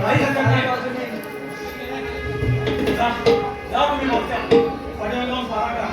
काही हरकत नाही. जा जा तुम्ही बघता पड्यावर जाऊन पारा करा.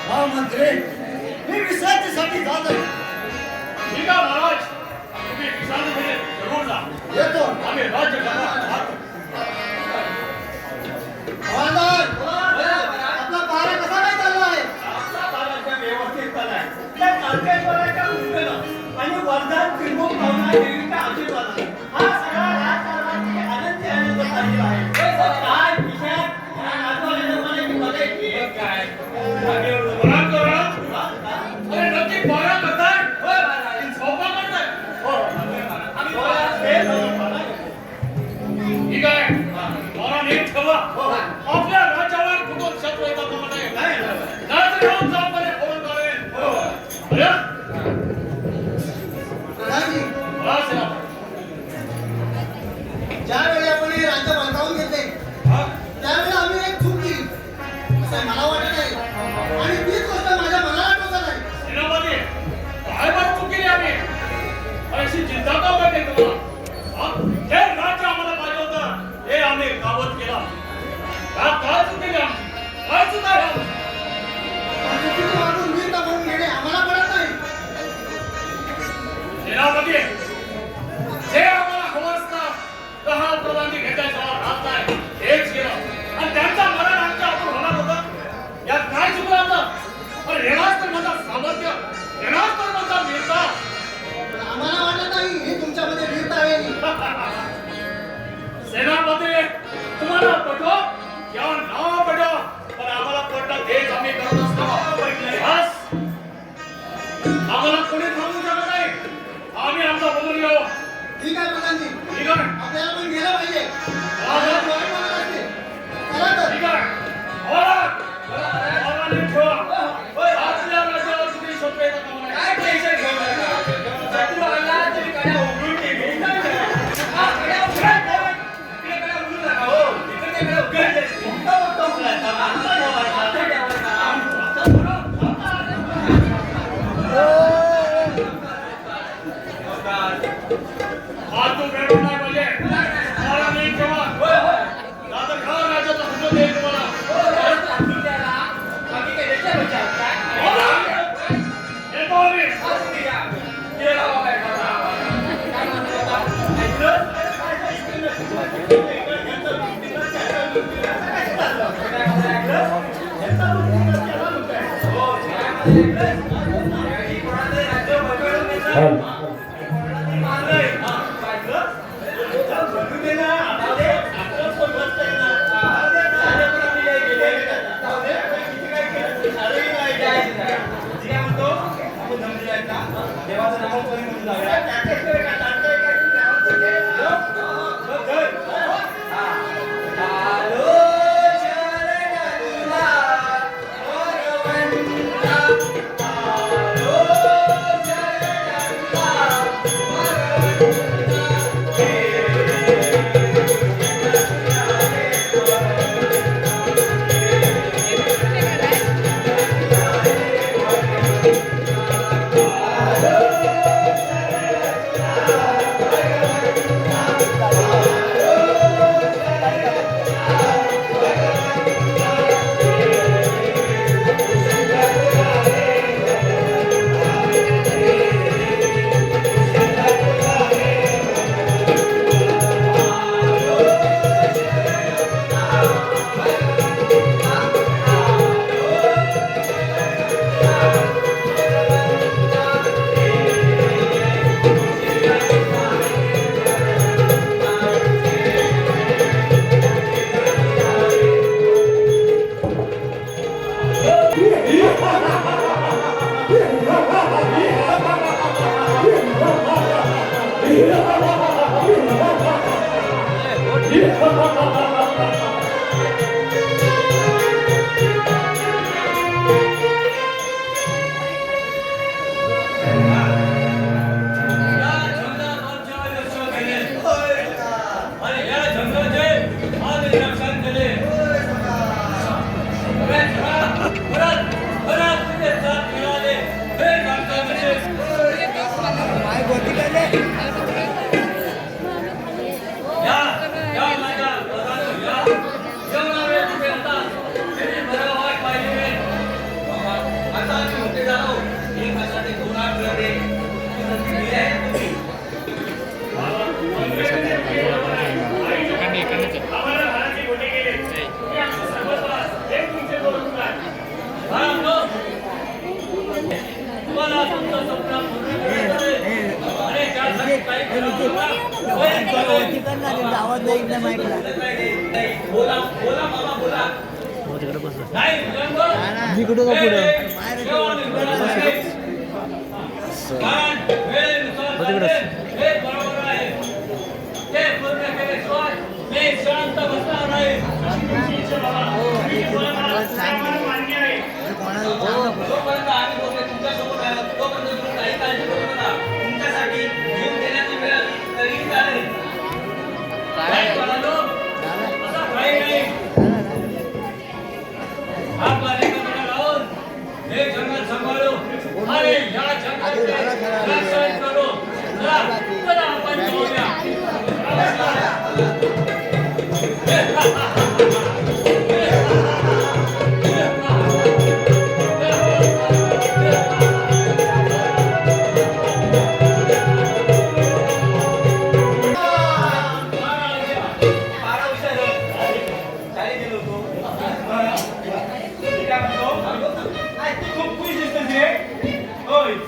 महामंत्री मी विश्रांतीसाठी जात आहे. ठीक आहे महाराज, तुम्ही विश्रांतीमध्ये जरूर जा. येतो. आम्ही राज्य करणार. आपला पारा कसा काय चालला आहे? आपला पारा व्यवस्थित चाललाय. त्या कालकेश्वराच्या कृपेनं आणि वरदान त्रिमुख भावना देवीच्या आशीर्वादाने हा सगळा राजकारणाची आनंदी आनंद चाललेला आहे. काय विषय काय अरे नक्की पारा करताय? झोपा करताय? ठीक आहे, पारा नीट ठेवा. आपल्या राज्यावर कुठून शत्रू येतात नाही. नाहीतर येऊन जाऊन फोन करेन. आपल्याला पण गेलं पाहिजे. हा. वाट बघत असते. चला तर. ठीक आहे. आवाज. आवाज नीट ठेवा. होय, आपल्या राज्यावर किती सोपे येतात आम्हाला. काय टेन्शन घेऊ नका. शत्रू आला तरी कड्या उघडून ठेवी. काय करायचं? हा, कड्या उघडा. इकडे कड्या उघडू नका. हो, इकडे कड्या उघडा. मोठा मोठा उघडायचा. आता ठेवायचा. आता ठेवायचा. आता थोडं. हा, तू बेडून नाही पाहिजे. मला नीट ठेवा. होय, होय. दादा खा राजाचा हुकूम देईल तुम्हाला. येतो आम्ही. गेला बाबा एखादा. देवाचं नाव कोणी म्हणून जाऊया. आवाज नाही एकदम ऐकला. मी कुठं का पुढं होय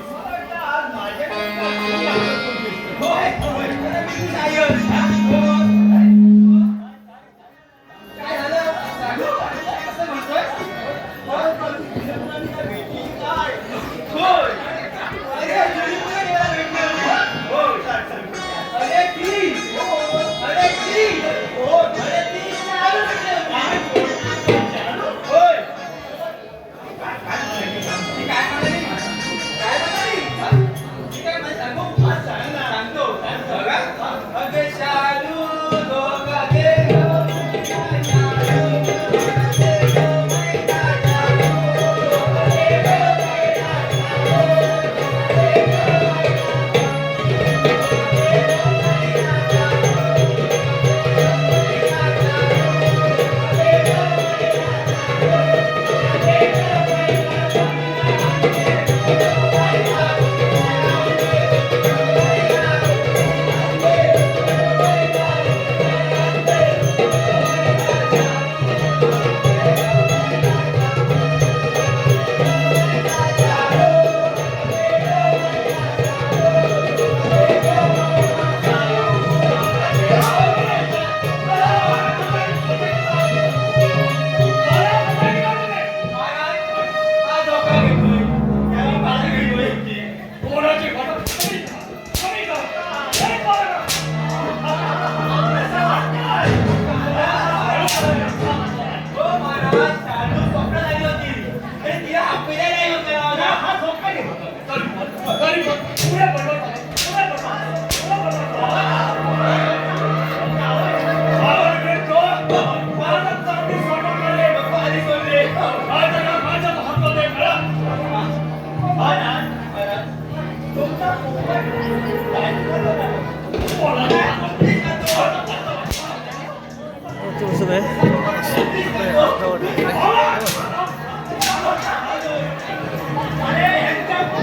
तरी पण पुढे बडबड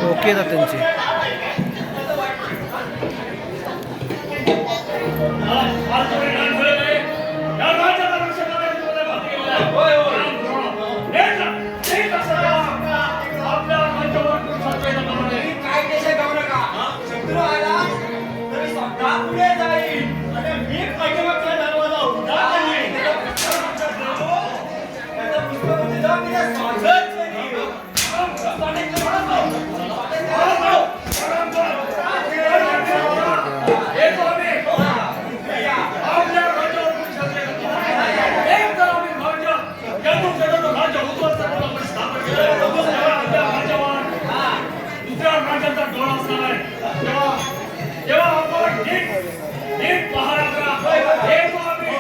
ओके येतात त्यांची पुढे जाईल आणि मी पाठीमागचा दरवाजा उघडा आणि त्याचं पुष्पवृत्ती जाऊन मी त्यात स्वागत करीन. जेव्हा आपण नीट पहारा करा हे तो आम्ही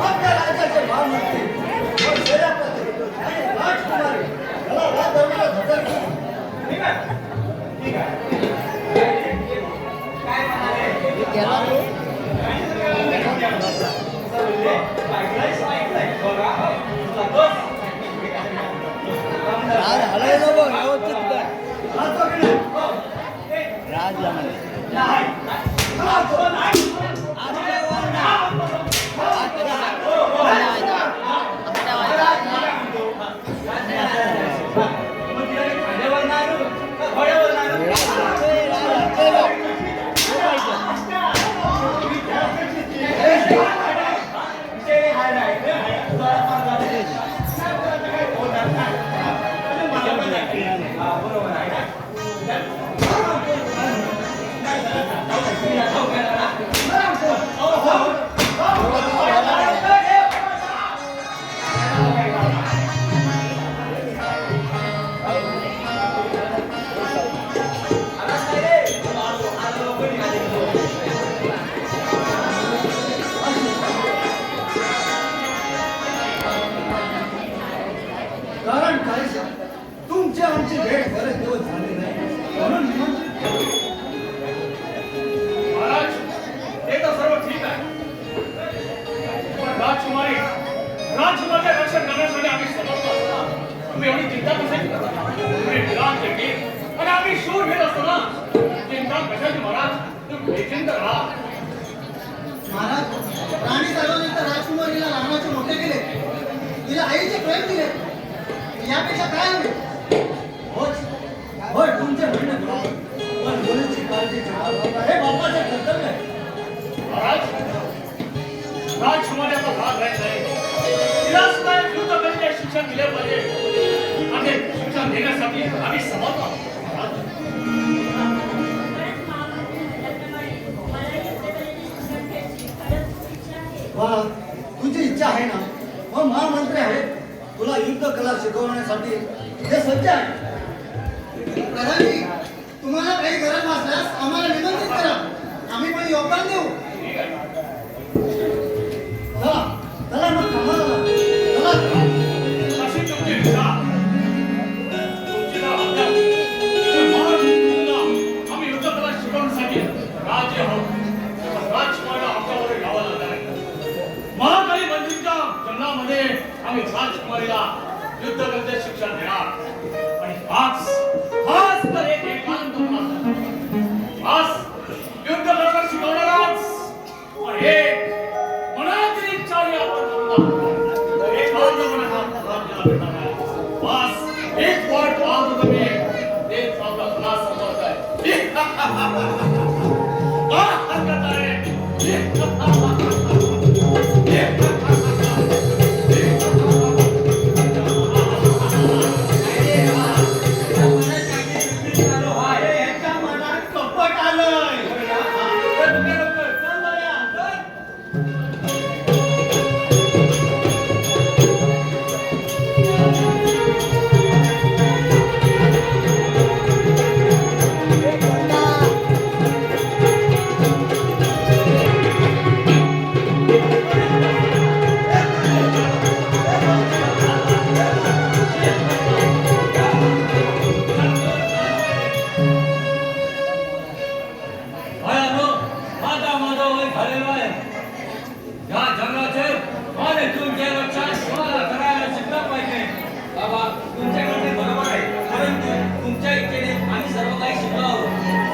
आपल्या राज्याचे महामंत्री व सेनापती आणि राजकुमारी याला राजदरबारात हजर करा. ठीक आहे ठीक आहे काय म्हणाले राज हलायला बघ व्यवस्थित कर. राजवाकडे राजला म्हणे नाही कारण काय सांग तुमची आमची भेट बरेच दिवस झाले नाही म्हणून निमंत्रित केलं. महाराज हे तर सर्व ठीक आहे पण राजकुमारीच्या रक्षण करण्यासाठी आम्ही समर्थ असतो. तुम्ही एवढी चिंता कशाची करता? तुम्ही विराट जगी आणि आम्ही शूरवीर असतो ना. चिंता कशाची महाराज? तुम्ही बेचिंत राहा. महाराज राणी चालवली तर राजकुमारीला लहानाचे मोठे केले, तिला आईचे प्रेम दिले, यापेक्षा काय हवे? होय तुमचे म्हणणं बरोबर, पण मुलीची काळजी घेणं हे बापाचे कर्तव्य आहे. महाराज राजकुमारी आता भाग राहत नाही. तिला सुद्धा एक युद्धकलेचे शिक्षण दिले पाहिजे आणि शिक्षण देण्यासाठी आम्ही समर्थ आहोत. सज्ज आहे. प्रधानजी, तुम्हाला काही गरज भासल्यास आम्हाला निमंत्रित करा, आम्ही पण योगदान देऊ. ठीक आहे. चला चला मग कामाला चला. अशी तुमची इच्छा. तुमची जर आज्ञा तर महाराजांना आम्ही युद्धकला शिकवण्यासाठी राजे आहोत. तेव्हा राजकुमाराला आमच्यावर यावं लागणार आहे. महाकाली मंदिरच्या जंगलामध्ये आम्ही राजकुमारीला युद्धकलेचे शिक्षण देणार आणि हाच तर एक एकांत होणार. हाच युद्धकला शिकवणाराच आणि एक मनातील इच्छाही आपण करूया. एकांत मनात राज्याला भेटणार आहे. बस एक वाट पाहतो तुम्ही, तेच आपला खरा संबंध आहे. काय हरकत आहे? अरे यांच्या मनात कपट आलंय. चल बया, चल. भयानो माझा वय झालेलो आहे. या जगाचे आणि तुमच्या रक्षण तुम्हाला करायला शिकलं पाहिजे. बाबा तुमच्याकडे बरोबर आहे, परंतु तुमच्या इच्छेने आम्ही सर्व काही शिकलो आहोत.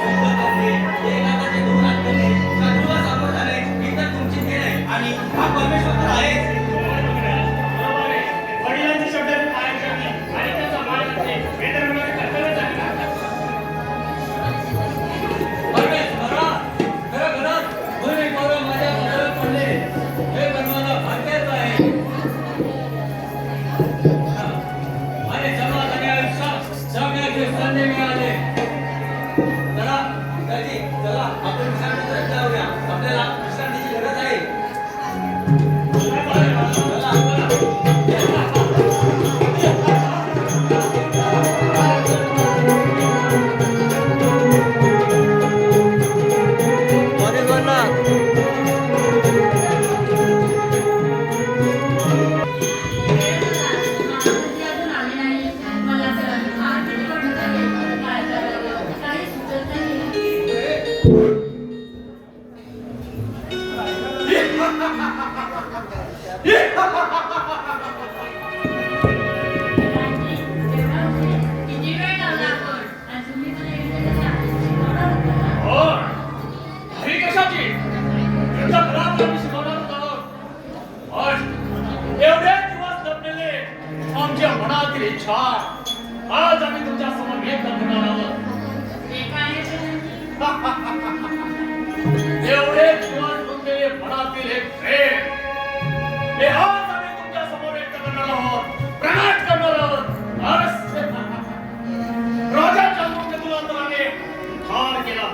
युद्ध करणे, एकाचे दोन हात करणे, शत्रूला सामोरं जाणे ही तर तुमची देण आहे आणि हा परमेश्वर तर आहेच. बरोबर आहे. वडिलांच्या शब्दाने पालन करणे आणि त्याचा मान करणे हे तर मुलाचे कर्तव्यच आहे ना. परमेश्वरा, खरं दोन्ही पोरं माझ्या पायावर पडले, हे तर मला भाग्यच आहे. आणि समाधानी आयुष्यात जगण्याचे संधी मिळाले. चला आपण विश्रांतीकडे जाऊया. आपल्याला विश्रांतीची गरज आहे. अजून आले नाही. मला तर आठवण पडत आहे. काय करावं काही सुचत नाही. किती वेळ लावला आपण आणि तुम्ही मला शिकवणार होता ना? हो. घरी कशाची? युद्धकला आम्ही शिकवणार होतो. आज एवढे दिवस लपलेले आमच्या मनातील इच्छा आज आम्ही तुमच्या समोर व्यक्त करणार आहोत. ते काय आहे प्रधानजी? एवढे दिवस तुमचे मनातील एक प्रेम हे आज आम्ही तुमच्या समोर व्यक्त करणार आहोत, प्रकट करणार आहोत. राजाच्या मुलांतराने ठार केला,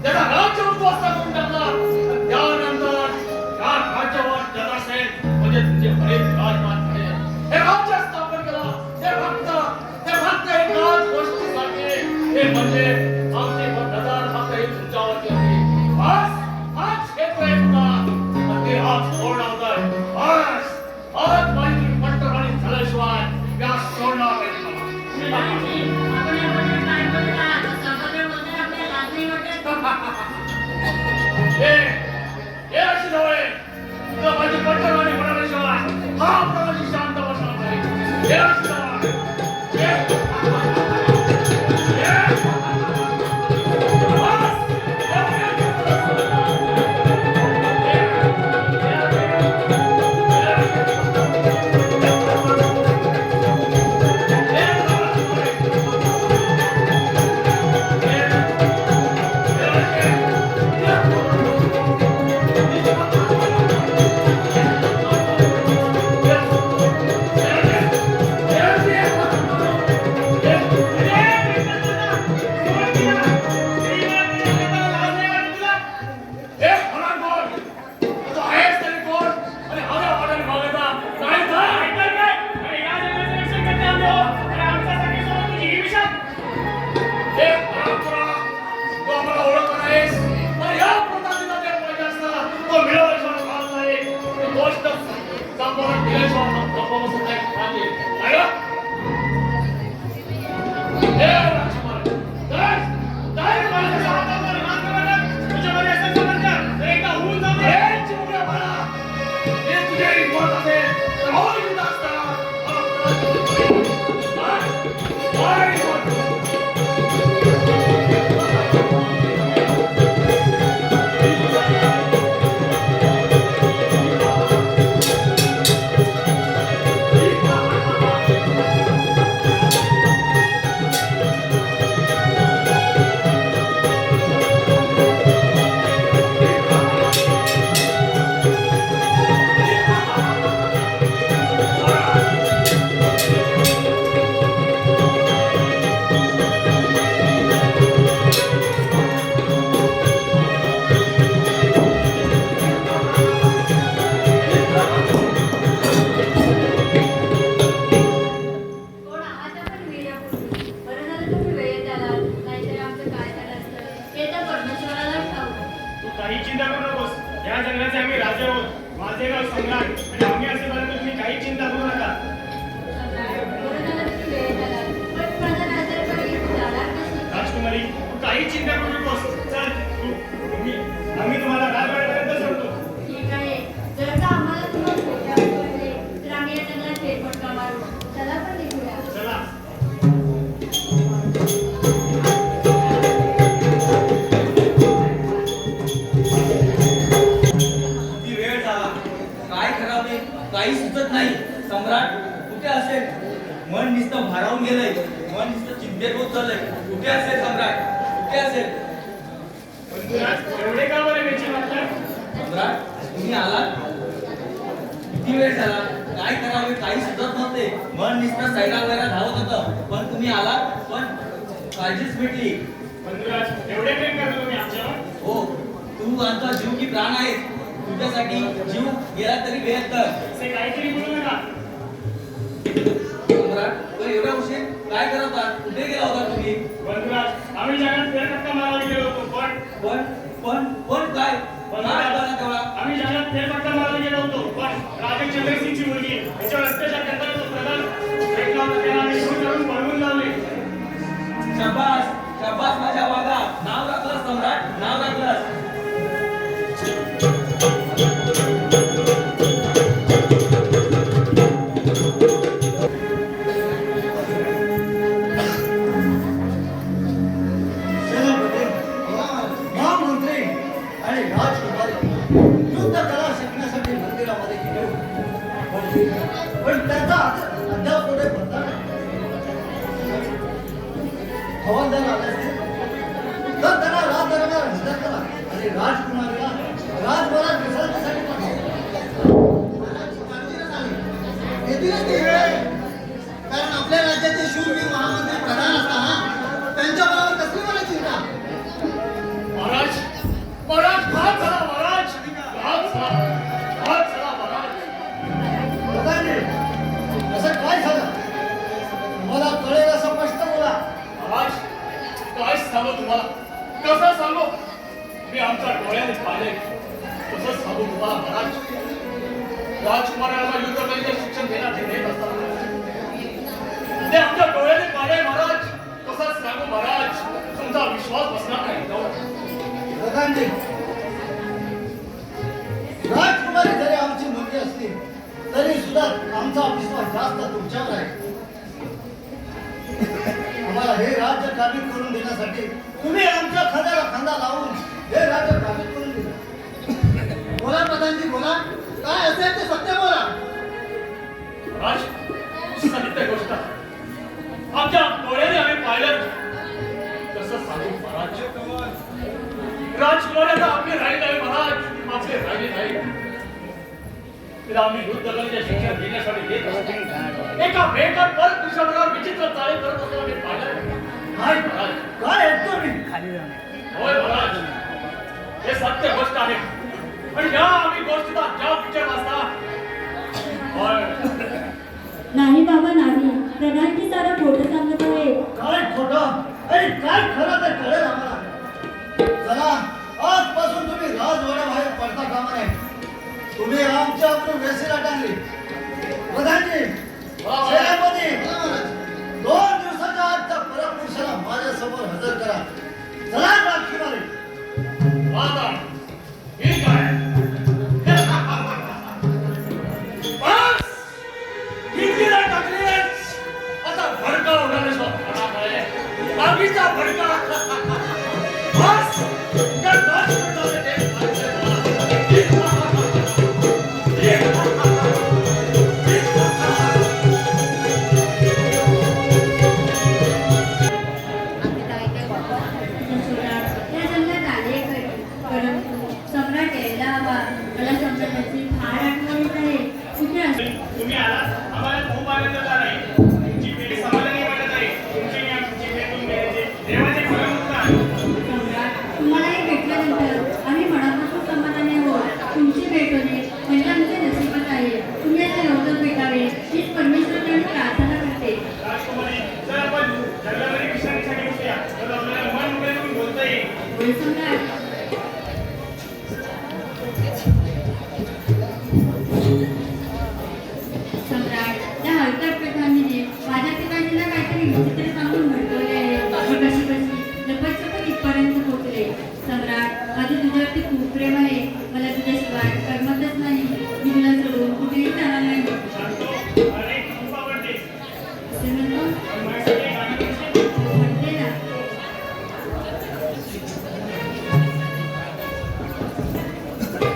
त्याचा राज्य उद्ध्वस्त करून टाकला. त्यानंतर त्या राज्यावर जरासेन म्हणजे तुमचे हरित राजमान झाले. हे राज्य स्थापन केलं. ते फक्त एकाच गोष्टीसाठी, हे म्हणजे आमचे नजर फक्त हे तुमच्यावरती होती. हाच क्षेत्र आहे तुझा, पण ते आज सोडणार होतं. आज माझी पंतप्रधान झाल्याशिवाय या सोडणार नाही मला. प्रधानजी, आपण याबद्दल काय बोलता? सभागृहाबद्दल आपल्याला लाज नाही वाटत? हे अशी जवळ तुला माझी पंतप्रधानी होण्याशिवाय हा प्रवासी शांत बसणार नाही. हे अशी जवळ काही चिंता करू नकोस या जंगलाचे आम्ही राजे आहोत माझे नाव सम्राट आणि आम्ही असेपर्यंत तुम्ही काही चिंता करू नका राजकुमारी तू काही चिंता करू नकोस चल आम्ही तुम्हाला राजवाड्यापर्यंत सोडतो ठीक आहे जर का आम्हाला तुम्हाला भेटायला आवडले तर आम्ही या जंगलात फेरफटका मारू चला पण निघूया चला किती वेळ झाला काय करावे काही सुचत नाही सम्राट कुठे असेल मन नुसतं भारावून गेलंय मन नुसतं चिंतेत होत चाललंय कुठे असेल सम्राट कुठे असेल बंधुराज एवढे का बरे बेचैन वाटतात सम्राट तुम्ही आलात किती वेळ झाला काय करावे काही सुचत नव्हते मन नुसतं सैरा वैरा धावत होतं पण तुम्ही आलात पण काळजीच भेटली बंधुराज एवढे प्रेम करतो तुम्ही आमच्यावर हो तू आमचा जीव की प्राण आहे तुझ्यासाठी जीव गेला तरी बेहत्तर असे काहीतरी बोलू नका सम्राट पण एवढा उशीर काय करत होता कुठे गेला होता तुम्ही बंधुराज आम्ही जगात फेरफटका मारायला गेलो होतो पण काय बंधुराज, तेवढा आम्ही जगात फेरफटका मारायला गेलो होतो पण राजे चंद्रसिंगची मुलगी याच्यावर अत्याचार करताना तो प्रधान भेटला होता त्याला आम्ही घेऊन जाऊन पळवून लावले शाबास शाबास माझ्या वागा नाव राखलंस सम्राट नाव राखलंस सेनापती, महामंत्री आणि राजकुमारी युद्ध कला शिकण्यासाठी मंदिरामध्ये गेले होते. पण त्याचा अद्याप पुढे पत्ता नाही. हवालदार आले असते तर त्यांना राजदरबार हजर करा आणि राजकुमारीला राजभरात विसर्जनासाठी पाठवा. येतीलच ते वेळ. कारण आपल्या राज्याचे शूरवीर महामंत्री प्रधान असताना त्यांच्या बरोबर कसली मला चिंता. महाराज महाराज घात झाला महाराज घात झाला महाराज प्रधानजी, असं काय झालं मला कळेल असं स्पष्ट बोला. महाराज काय सांगू तुम्हाला कसं सांगू मी आमच्या डोळ्याने पाहिले कसं सांगू तुम्हाला महाराज राजकुमाराला युद्ध कलेचे शिक्षण देण्यात येत असताना ते आमच्या डोळ्याने पाहिले महाराज कसं सांगू महाराज तुमचा विश्वास बसणार नाही प्रधानजी, राजकुमारी जरी आमची मुलगी असली तरी सुद्धा आमचा विश्वास जास्त तुमच्यावर आहे. आम्हाला हे राज्य काबीज करून देण्यासाठी तुम्ही आमच्या खांद्याला खांदा लावून हे राज्य काबीज करून दिलं. बोला प्रधानजी बोला, काय असेल ते सत्य बोला. राज सत्य गोष्ट आमच्या डोळ्याने आम्ही पाहिलं कसं सांगू महाराज राजकुमारी आता आपले राहिले नाही महाराज आपले राहिले नाही तिला आम्ही युद्ध कलेचे शिक्षण देण्यासाठी देत असतो एका बेकार परत दुसऱ्याबरोबर विचित्र चाळे करत असताना आम्ही पाहिलं काय महाराज काय ऐकतो मी. होय महाराज हे सत्य गोष्ट आहे पण या आम्ही गोष्टीचा ज्या विचार असता होय नाही बाबा नाही प्रधानजी सारा खोटं सांगत आहे काय खोटं आणि काय खरं ते कळेल आम्हाला. चला आजपासून तुम्ही राजवाड्याबाहेर पडता कामा नये. तुम्ही आमच्या आपण वेसेला टांगली. प्रधानजी, सेनापती, 2 दिवसाच्या आत त्या परपुरुषाला माझ्यासमोर हजर करा. चला राजकुमारी. आता ठीक आहे बस हिंदीला टाकलेच आता भडका उडाले आगीचा भडका बस त्या बस उडाले ते या जंगलात आले परंतु सम्राट यायला हवा मला सम्राटाची फार आठवण येत आहे कुठे असेल तुम्ही आलात आम्हाला खूप आनंद झाला आहे तुमची भेट समाधानी वाटत आहे तुमची आणि आमची भेटून गेल्याचे देवाचे खरं मुक्त सम्राट तुम्हालाही भेटल्यानंतर आम्ही मनापासून समाधानी आहोत. तुमची भेट होणे म्हणजे आमचे नशीबच आहे. तुम्ही असे लवकर भेटावे हीच परमेश्वराकडे प्रार्थना करते. राजकुमारी जर आपण जंगलामध्ये विश्रांतीसाठी बसूया तर आपल्याला मन मोकळे करून बोलता येईल होय सम्राट.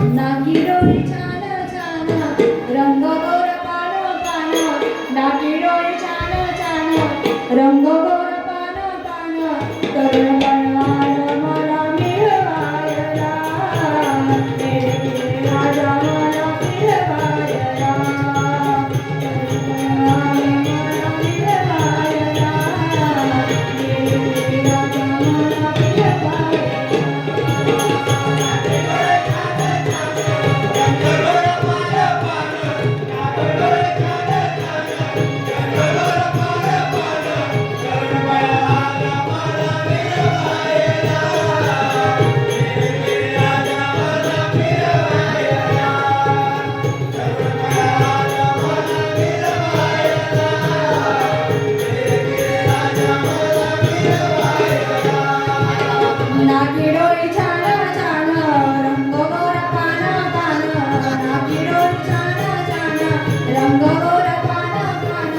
नाकी डोळे छान छान रंग गोर पान पान नाकी डोळे छान छान रंग गोर पान पान तरुण बनवाल मला मिळवायला मेरे राजा मला मिळवायला तरुण बनवाल मला मिळवायला मेरे राजा मला नाकी डोळे छान छान रंग गोर पान पान नाकी डोळे छान छान रंग गोर पान पान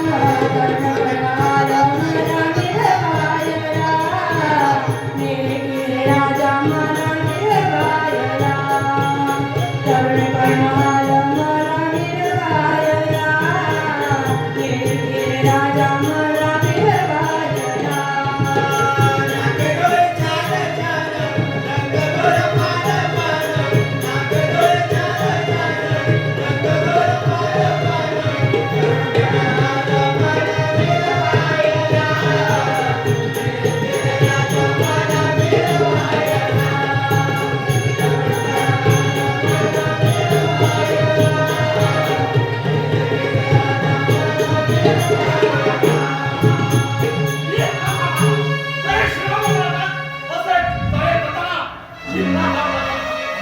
कर्ण बनवाल मला मिळवायला मेरे राजा मला मिळवायला कर्ण बनवाल मला मिळवायला मेरे राजा मला मिळवायला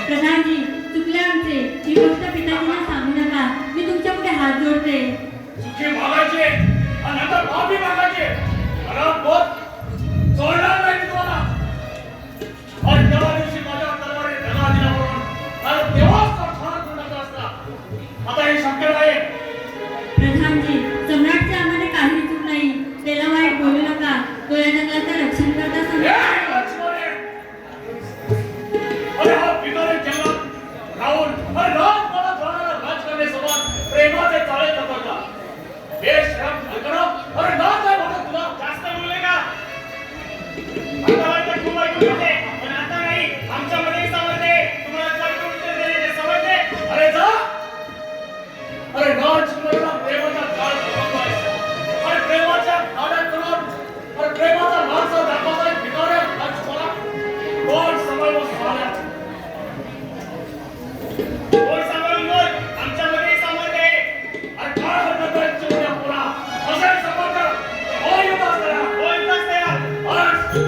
प्रधानजी चुकले आमचे ही गोष्ट पिताजींना सांगू नका मी तुमच्या पुढे हात जोडते चुकी मागायची आणि नंतर माफी मागायची खराब बोध सोडणार नाही मी तुम्हाला आणि त्या दिवशी माझ्या तलवारीत धडा दिला म्हणून आणि तेव्हाच तो ठार गुंडाचा असता आता हे शक्य नाही प्रधानजी सम्राटचे आम्हाला काही चूक नाही त्याला वाईट बोलू नका तो या जंगलाचं रक्षण करता हे सम्राट लक्ष्मणे! अरे हा भिकारी जंगलात राहून अरे राजपणात राहणारा राजकन्येसोबत प्रेमाचे चाळे करतो का बेशरम हलकणं अरे नाच आहे म्हणून तुला जास्त बोलले का आता वाटतं खूप ऐकून होते पण आता नाही आमच्यामध्ये समजते तुम्हाला चालून उत्तर देण्याचे समजते अरे जा अरे राजकुमाराला प्रेमाचा काळ दाखवतोय अरे प्रेमाच्या नाटक करून अरे प्रेमाचा माणसा दाखवतोय भिकाऱ्या राजकुमारा कोण समोर बसला कोण सांभाळून बोल आमच्यामध्ये समजते अरे काय हरकत आहे चिवड्या पुरा असं समजतं हो येत असतं हो येत असतं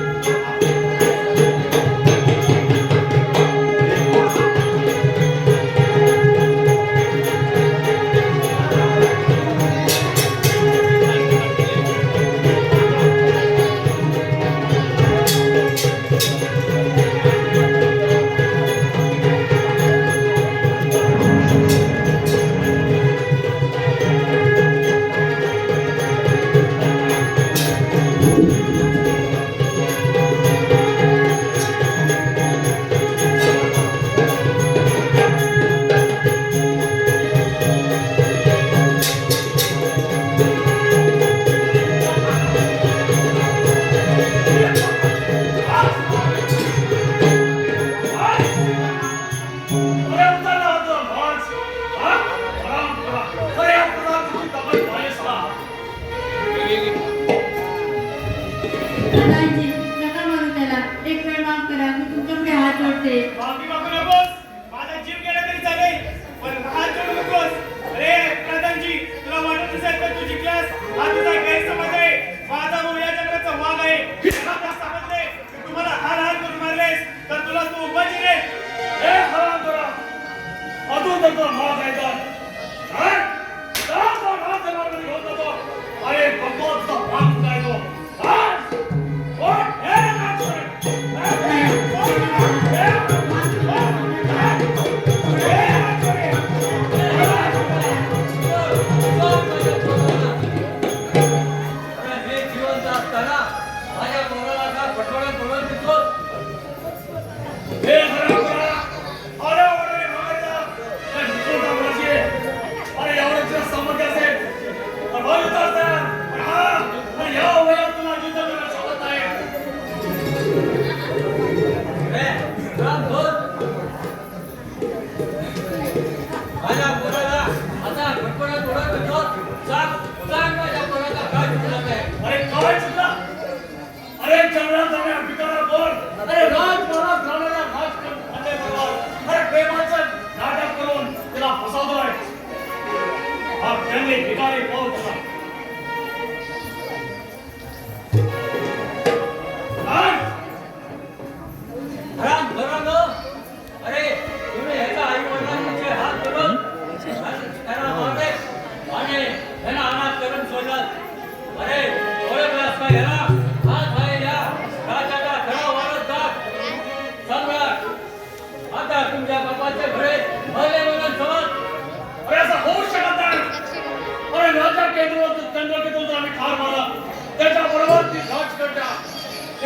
प्रधानजी नका मारू त्याला एक वेळ माफ करा मी तुमच्या पुढे हात जोडते माफी मागू नकोस माझा जीव गेला तरी चालेल पण हात जोडू नकोस अरे प्रधानजी तुला वाटत असेल तर तुझी क्लास हा तुझा गैरसमज आहे माझा भाऊ या जगाचा वाघ आहे त्याला त्या समजले की तुम्हाला हार हार करून मारलेस तर तुला तू उपाशी रे हे हराम करा अजून तर तुला मार जायचा अरे भगवतचा भाग काय तो कोण हे Hey!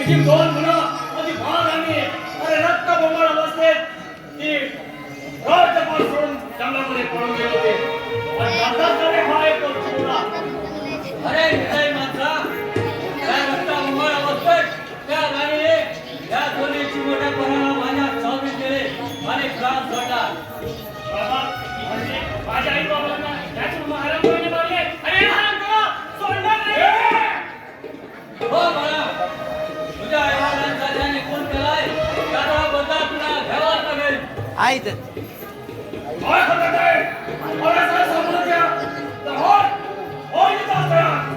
तिची दोन मुलं माझी भाग आणि अरे रक्त बोंबाळ अवस्थेत ती राज्यपाल सोडून जंगलामध्ये पळून गेले होते आणि भारताकडे हा एक मुलगा अरे विजय मात्रा त्या रस्ता मुंबई अवस्थेत त्या गाडीने या दोन्हीची मोठ्या पणाला माझ्या चावीत गेले आणि त्रास झाला. बाबा म्हणजे माझ्या आई बाबांना त्याच महाराजांनी मारले अरे हराम करा सोडणार नाही. हो बाळा, तुझ्या आईवडिलांचा ज्याने खून केलाय त्याचा बदला तुला घ्यावाच लागेल. काय होतं ते? मला सगळं समजून घ्या. तर हो इथं असतं.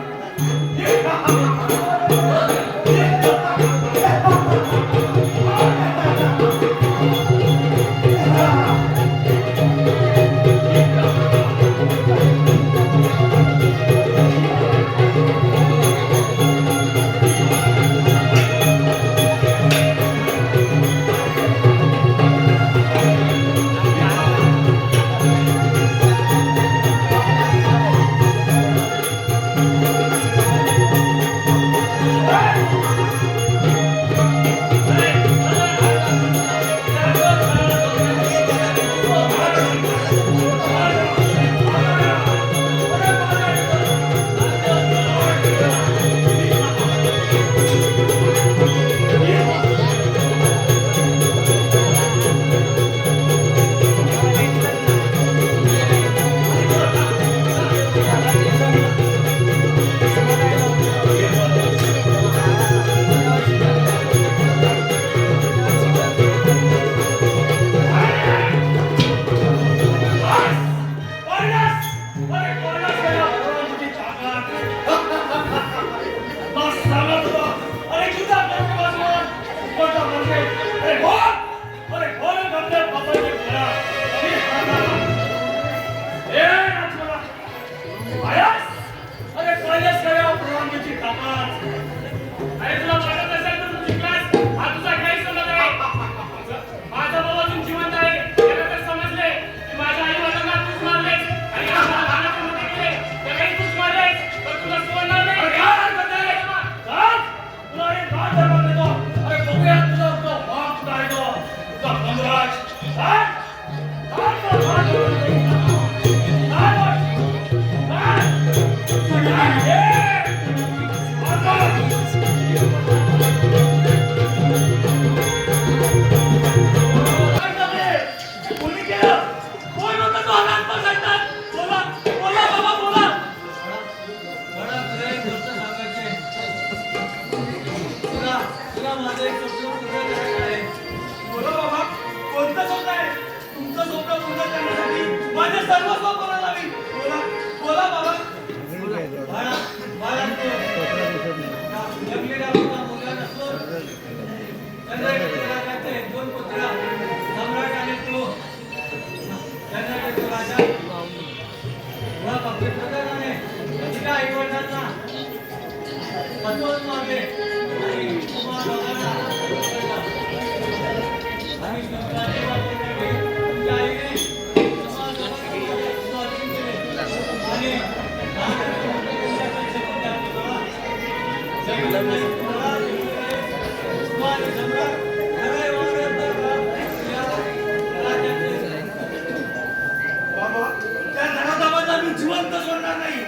जिवंत सोडणार नाही.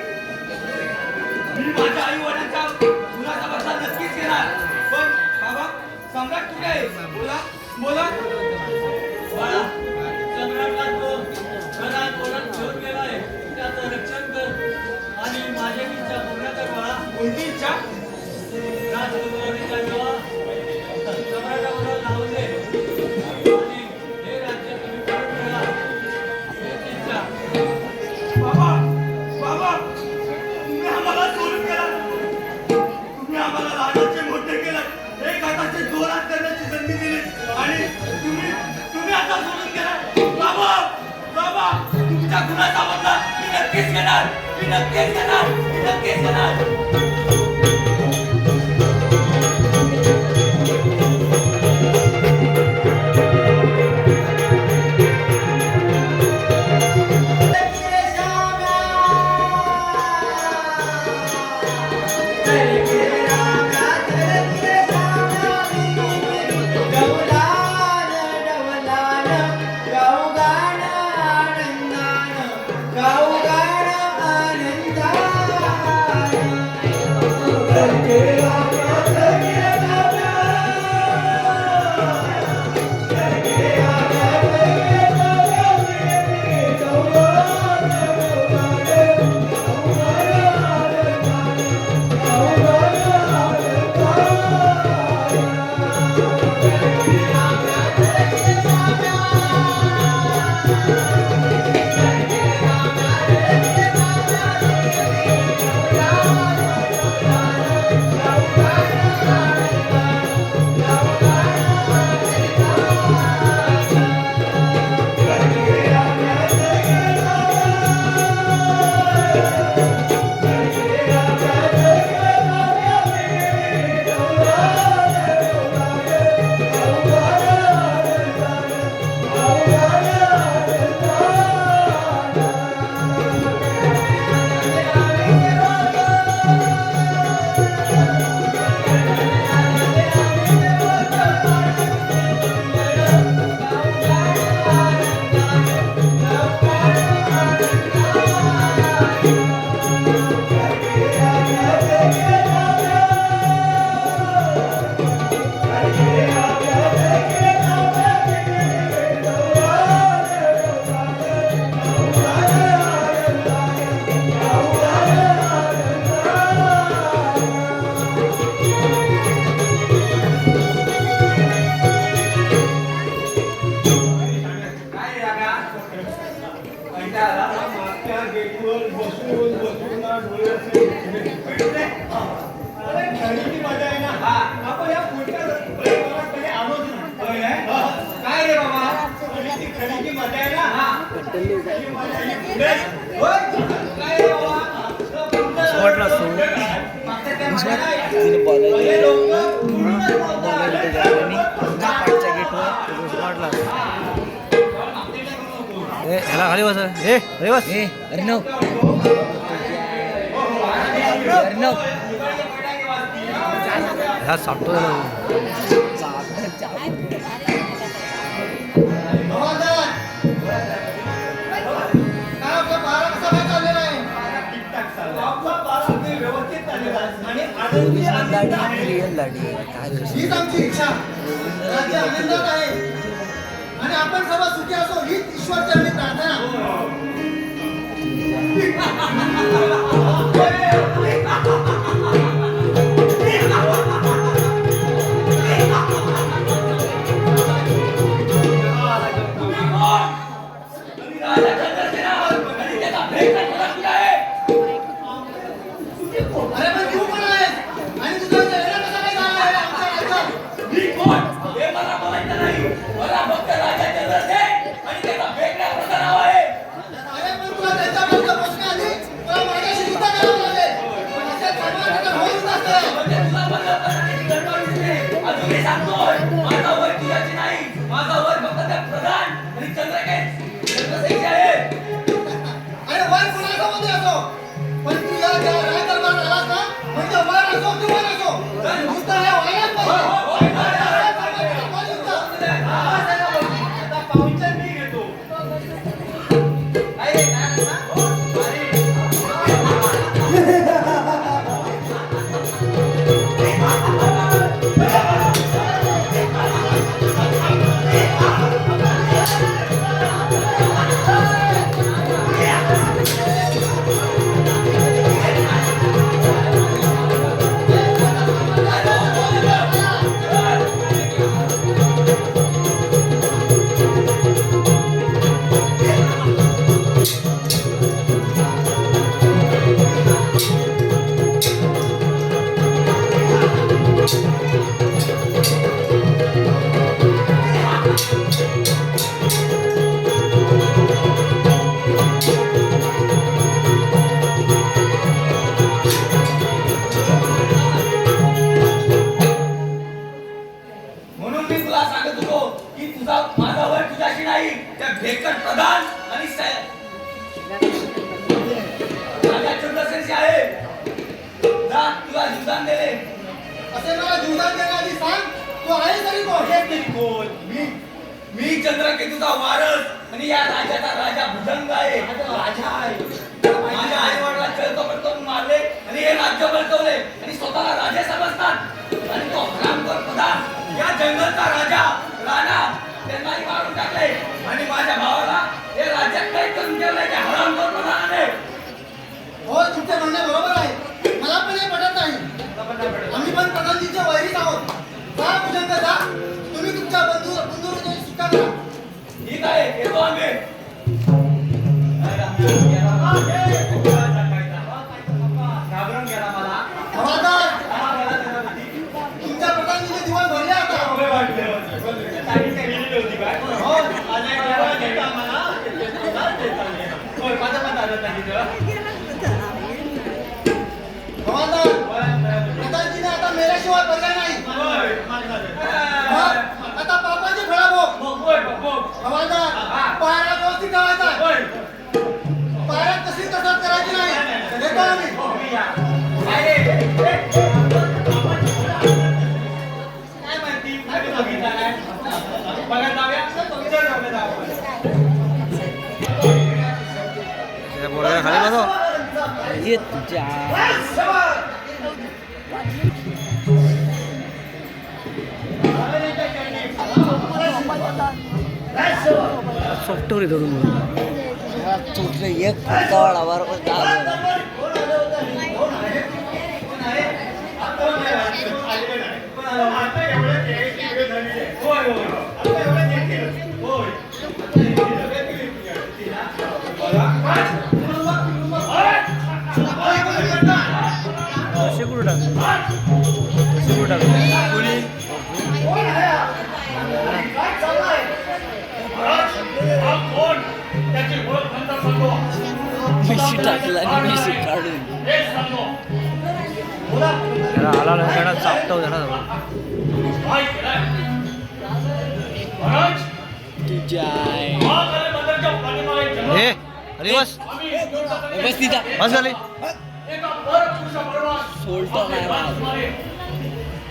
मी माझ्या आई वडिलांच्या गुन्ह्याचा बदला नक्कीच घेणार. पण बाबा सम्राट कुठे आहे? बोला बोला. बाळा, सम्राटला तो प्रधान पोरात घेऊन गेलाय. त्याचं रक्षण कर आणि माझ्या इच्छा पूर्ण कर बाळा. कोणती इच्छा? राजकुमारीचा विवाह सम्राटाबरोबर लावून दे आणि हे राज्य तुम्ही करून ठेवा. हीच इच्छा. बाबा बाबा तुम्ही आम्हाला सोडून गेला. तुम्ही आम्हाला राजाचे मोठे केलं. एक हाताचे दोन हात करण्याची संधी दिली आणि तुम्ही आता सोडून गेला. बाबा बाबा तुमच्या गुन्ह्याचा बदला मी नक्कीच घेणार. मी नक्कीच घेणार. मी नक्कीच घेणार. जय जय राम जय जय राम ही मजा ही पुढे. होय? काय रे बाबा? वाटलं असतं. मागचं काय म्हणायला? तिने बोलायला पहिले लोकं पुढूनच बोलायला बोलतात. त्याच्या आणि पाठच्या गेटवर वाटला ह्याला खाली बस अरे बस अर्णव अर्णव ह्या सापतो हवालदार, काय आपला पारा कसा काय चाललेला आहे? ठीकठाक चाललंय. आपला पारा अगदी व्यवस्थित चाललेला आहे. आणि आनंदी आनंद आहे. रिअल दाढी काय हीच आमची इच्छा. राज्य आनंदात आहे आणि आपण सर्व सुखी असो हीच ईश्वरचरणी प्रार्थना. अरे पण तू कोण आहेस? आणि तुझा चेहरा कसा काय झाला आहे आमच्या राज्यात? मी कोण हे मला माहित नाही. मला फक्त राजा चंद्रसेन आणि त्याचा वेगळा प्रकार नाव आहे. अरे पण तुला त्याच्याबद्दल पोचण्याआधी तुला माझ्याशी युद्ध करावं लागेल. असे खरमार तर होऊच नसते. म्हणजे तुला बदल करण्याची गडबड दिसते. अजूनही सांगतोय, माझा वय तुझ्याची नाही. माझा वय फक्त त्या प्रधान आणि चंद्रसेनचे आहे. अरे वय कुणासोबतही असो, पण तू या राजदरबारात आलास ना, म्हणजे वर असो किंवा नसो, युद्ध हे व्हायलाच पाहिजे. आता पाहुणचार मी घेतो. काय रे, काय म्हणता? म्हणून मी तुला सांगत होतो की तुझा माझा वय तुझ्याशी नाही. त्या भेकट प्रधान आणि राजा चंद्रसेनशी आहे. जा तुला जीवदान दिले. असे मला जीवदान देण्याआधी सांग, तू आहे तरी कोण? हे तरी कोण? मी चंद्रकेतूचा वारस आणि या राजाचा राजा भुजंग आहे. राजा आहे. माझ्या आई वडिला छळकपट करून मारले आणि हे राज्य बळकवले आणि स्वतःला राजा समजतात. आणि तो हरामखोर प्रधान या जंगलचा राजा राणा त्यांनाही मारून टाकले आणि माझ्या भावाला हे राज्यात कैद करून ठेवले त्या हरामखोर प्रधानाने. हो, तुमचे म्हणणे बरोबर आहे. मला पण हे पटत नाही. आम्ही पण प्रधानजीचे वैरीच आहोत. जा भुजंग जा, तुम्ही तुमच्या बंधूची सुटका करा. ठीक आहे, येतो आम्ही. घाबरून गेला मला. हवालदार, हा, मला सेनापती. तुमच्या प्रधानजीचे दिवस भरले आता. बरं वाटलं. तारीख काय लिहिली होती काय? हो, आज एक वेळा देता आम्हाला. होय, माझं पण झालं तारीख. हवालदार, प्रधानजीने आता मेल्याशिवाय पर्याय नाही. होय, माझं झालं. मग आता पापाची फळा भोग. होय, होय. हवालदार, पायऱ्या व्यवस्थित ठेवायचा. होय. पायऱ्या तशीच तसंच करायची नाही. येतो आम्ही. हो, मी या. काय रे? काय माहिती? कधी बघितला नाही? बघायला जाऊया? चल जाऊया, जाऊया. बोलायला खाली बसव ये तुझ्या सॉफ्टवेअर धरून तुझं एक वाढावर हा कोण? त्याची ओळख म्हणता झाला काय केलंय? महाराज, तुझ्या महाकालेबद्दलच्या पाठीमागे जन्म हे अरे बस आम्ही युद्ध बस तिथं बस झाली एका परपुरुषाबरोबर सोलतो नाही राव. सुमारे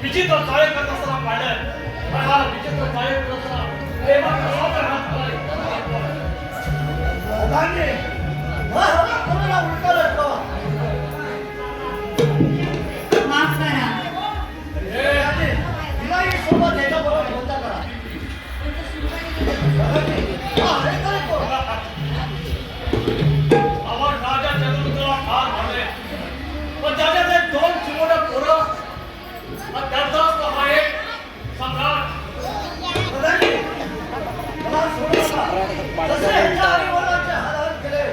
विचित्र चाळे करत असताना पाहिलं. आणि हा विचित्र चाळे करत असताना प्रेमाचा स्वागत हात घालाय. गांधी, कोणाला उलटा लटकवा? माफ करा. गांधी, तिलाही सोबत ह्याच्याबरोबर बोलता करा. हा, हे काय तो? आपण राजा चंद्रगुप्ताला ठार मारले. पण त्याच्या ते दोन चिमुरडे पोरं आणि त्याचा तो हा एक सम्राट. गांधी, मला सोडू नका. जसे ह्याच्या आईवडिलांचे हाल केले,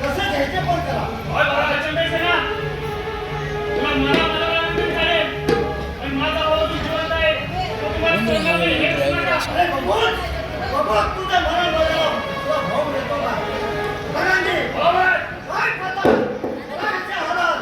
तसेच ह्याचे पण करा. होय महाराज चंद्रसेना. तुला मला चालेल. पण माझा भाऊ तू जिवंत आहे. तो तुम्हाला सोडणार नाही. हे विसरू नका. अरे बबूल, बबूल, तुझ्या मनात बदलाव. तुझा भाऊ येतो का? गांधी, बरोबर. काय करता? ह्याचे हालाल.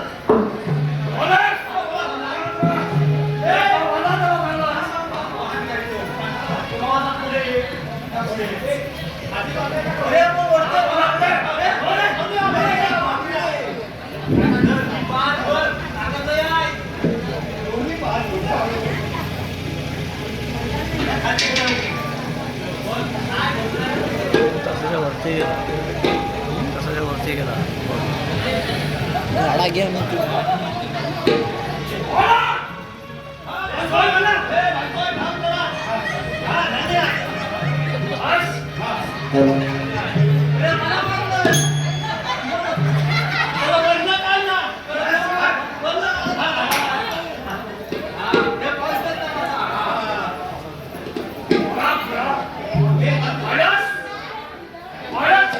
तसाच्या वरती गेला तसाच्या वरती गेला गाडा घ्या मग तू महाराज, महाराज, महाराज,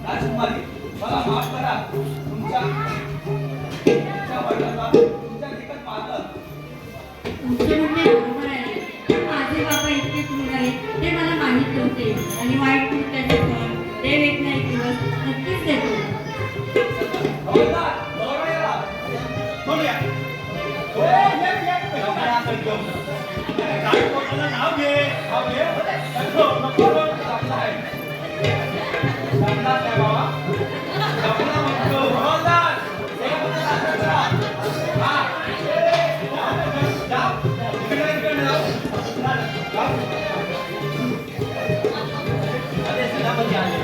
राजकुमारी मला माफ करा तुमच्या वडिलांना तुमच्या ठिकाण पाहतं तुमचे म्हणणे बरोबर आहे. पण माझे बाबा इतके क्रूर आहेत ते मला माहीत नव्हते आणि वाईट कृत्याचे फळ देव एक ना एक दिवस नक्कीच देतो. हवालदार दौडा याला बोलूया. राजकोटाला नाव घे. नको नको चांगला आहे चांगला आहे बाबा चांगला म्हणतो हवालदार एक होतं शांत करा हा जाऊ इकडे जाऊ अरे सेनापती आले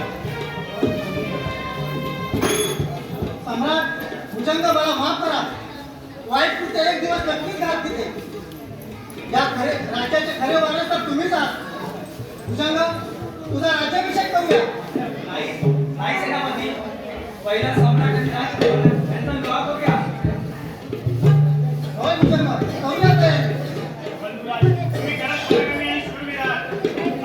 सम्राट भुजंग मला माफ करा. वाईट कृत्य एक दिवस नक्कीच घात तिथे. या खरे राज्याचे खरे वारस तर तुम्हीच आहात. भुजंग तुझा राज्याभिषेक करूया. नाही नाही सेनापती पहिला सम्राटांनी राज यांचा विवाह करूया होय भुजंग करूया तयारी. बंधुराज, तुम्ही कडक पराक्रमी, शूरवीर आहात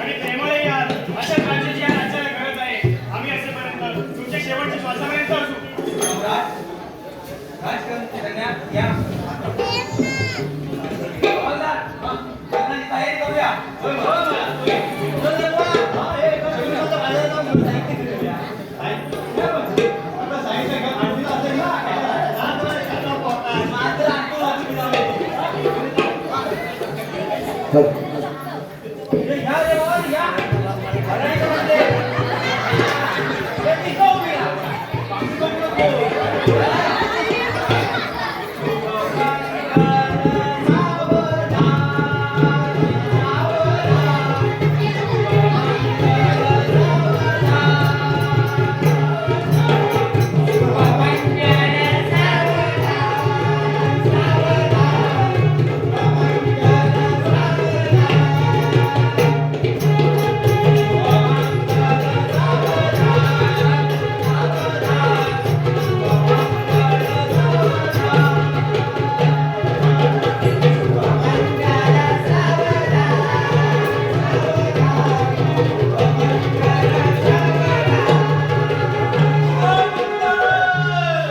आणि प्रेमळही आहात. अशाच राज्याची या राज्याला गरज आहे. आम्ही असेपर्यंत तुमच्या शेवटच्या श्वासापर्यंत असू. सम्राट राजकारण करण्यात या हवालदार लग्नाची तयारी करूया होय, बरोबर आहे. हा, हे सगळं माझं नाव म्हणून साहित्य करूया. आता साहित्य का आणलेलं असेल ना, लहान पोरं पोहतात. मात्र आणतो वाचून जाऊ हो.